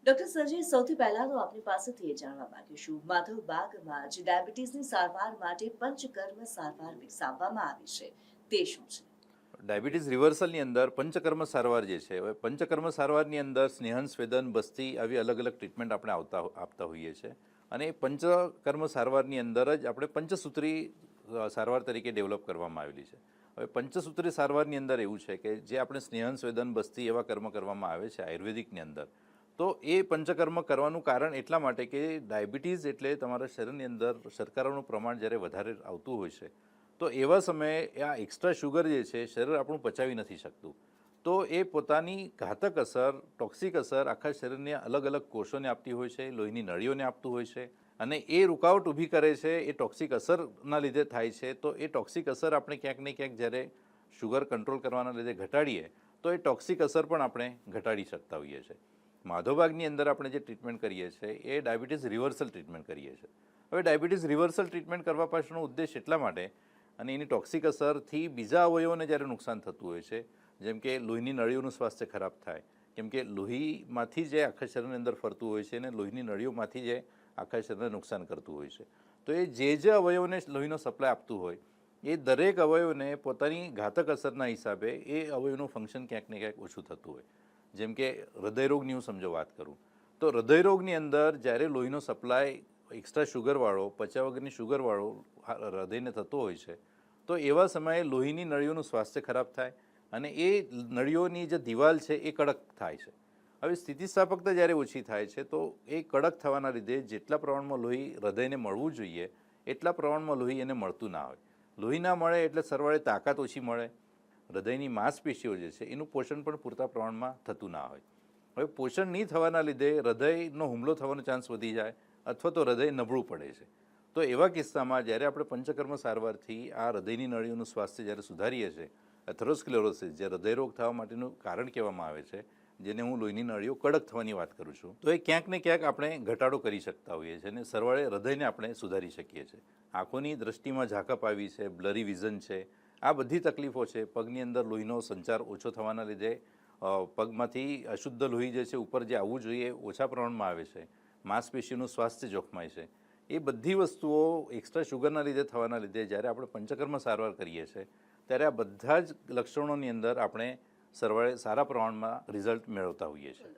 Doctor Sanjay, સૌથી પહેલા તો આપની પાસેથી એ જાણવા માંગીશું, માધવ બાગમાં જે ડાયાબિટીસની સારવાર માટે પંચકર્મ સારવાર વિકસાવવામાં આવી છે, તે શું છે? ડાયાબિટીસ રિવર્સલની અંદર પંચકર્મ સારવાર જે છે, હવે પંચકર્મ સારવારની અંદર સ્નેહન, સ્વેદન, બસ્તી આવી અલગ અલગ ટ્રીટમેન્ટ આપણે આપતા હોઈએ છીએ. અને એ પંચકર્મ સારવારની અંદર જ આપણે પંચસૂત્રી સારવાર તરીકે ડેવલપ કરવામાં આવેલી છે. હવે પંચસૂત્રી સારવારની અંદર એવું છે કે જે આપણે સ્નેહન, સ્વેદન, બસ્તી એવા કર્મ કરવામાં આવે છે આયુર્વેદિકની અંદર, તો એ પંચકર્મ કરવાનું કારણ એટલા માટે કે ડાયાબિટીસ એટલે તમારા શરીરની અંદર શર્કરાનું પ્રમાણ જ્યારે વધારે આવતું હોય છે, તો એવા સમયે આ એક્સ્ટ્રા શુગર જે છે શરીર આપણું પચાવી નથી શકતું. તો એ પોતાની ઘાતક અસર, ટોક્સિક અસર આખા શરીરની અલગ અલગ કોષોને આપતી હોય છે, લોહીની નળીઓને આપતું હોય છે. અને એ રૂકાવટ ઊભી કરે છે, એ ટોક્સિક અસરના લીધે થાય છે. તો એ ટોક્સિક અસર આપણે ક્યાંક ને ક્યાંક જ્યારે શુગર કંટ્રોલ કરવાના લીધે ઘટાડીએ, તો એ ટોક્સિક અસર પણ આપણે ઘટાડી શકતા હોઈએ છીએ. માધવબાગની અંદર આપણે જે ટ્રીટમેન્ટ કરીએ છીએ એ ડાયાબિટીસ રિવર્સલ ટ્રીટમેન્ટ કરીએ છીએ. હવે ડાયાબિટીસ રિવર્સલ ટ્રીટમેન્ટ કરવા પાછળનો ઉદ્દેશ એટલા માટે, અને એની ટોક્સિક અસરથી બીજા અવયવોને જ્યારે નુકસાન થતું હોય છે, જેમ કે લોહીની નળીઓનું સ્વાસ્થ્ય ખરાબ થાય, કેમ કે લોહીમાંથી જે આખા શરીરની અંદર ફરતું હોય છે અને લોહીની નળીઓમાંથી જે આખા શરીરને નુકસાન કરતું હોય છે, તો એ જે અવયવોને લોહીનો સપ્લાય આપતું હોય એ દરેક અવયવને પોતાની ઘાતક અસરના હિસાબે એ અવયવનું ફંક્શન ક્યાંક ને ક્યાંક ઓછું થતું હોય. જેમ કે હૃદયરોગની હું સમજો વાત કરું, તો હૃદયરોગની અંદર જ્યારે લોહીનો સપ્લાય એક્સ્ટ્રા શુગરવાળો, પચ્યા વગરની શુગરવાળો હૃદયને થતો હોય છે, તો એવા સમયે લોહીની નળીઓનું સ્વાસ્થ્ય ખરાબ થાય અને એ નળીઓની જે દિવાલ છે એ કડક થાય છે. હવે સ્થિતિસ્થાપકતા જ્યારે ઓછી થાય છે, તો એ કડક થવાના લીધે જેટલા પ્રમાણમાં લોહી હૃદયને મળવું જોઈએ એટલા પ્રમાણમાં લોહી એને મળતું ના હોય. લોહી ના મળે એટલે સરવાળે તાકાત ઓછી મળે, હૃદયની માંસપેશીઓ જે છે એનું પોષણ પણ પૂરતા પ્રમાણમાં થતું ના હોય. હવે પોષણ નહીં થવાના લીધે હૃદયનો હુમલો થવાનો ચાન્સ વધી જાય અથવા તો હૃદય નબળું પડે છે. તો એવા કિસ્સામાં જ્યારે આપણે પંચકર્મ સારવારથી આ હૃદયની નળીઓનું સ્વાસ્થ્ય જ્યારે સુધારીએ છીએ, એથેરોસ્ક્લેરોસિસ જે હૃદયરોગ થવા માટેનું કારણ કહેવામાં આવે છે, જેને હું લોહીની નળીઓ કડક થવાની વાત કરું છું, તો એ ક્યાંક ને ક્યાંક આપણે ઘટાડો કરી શકતા હોઈએ છીએ અને સરવાળે હૃદયને આપણે સુધારી શકીએ છીએ. આંખોની દ્રષ્ટિમાં ઝાકપ આવી છે, બ્લરી વિઝન છે, આ બધી તકલીફો છે. પગની અંદર લોહીનો સંચાર ઓછો થવાના લીધે પગમાંથી અશુદ્ધ લોહી જે છે ઉપર જે આવવું જોઈએ ઓછા પ્રમાણમાં આવે છે, માંસપેશીનું સ્વાસ્થ્ય જોખમાય છે. એ બધી વસ્તુઓ એક્સ્ટ્રા શુગરના લીધે થવાના લીધે જ્યારે આપણે પંચકર્મ સારવાર કરીએ છીએ ત્યારે આ બધા જ લક્ષણોની અંદર આપણે સરવાળે સારા પ્રમાણમાં રિઝલ્ટ મેળવતા હોઈએ છીએ.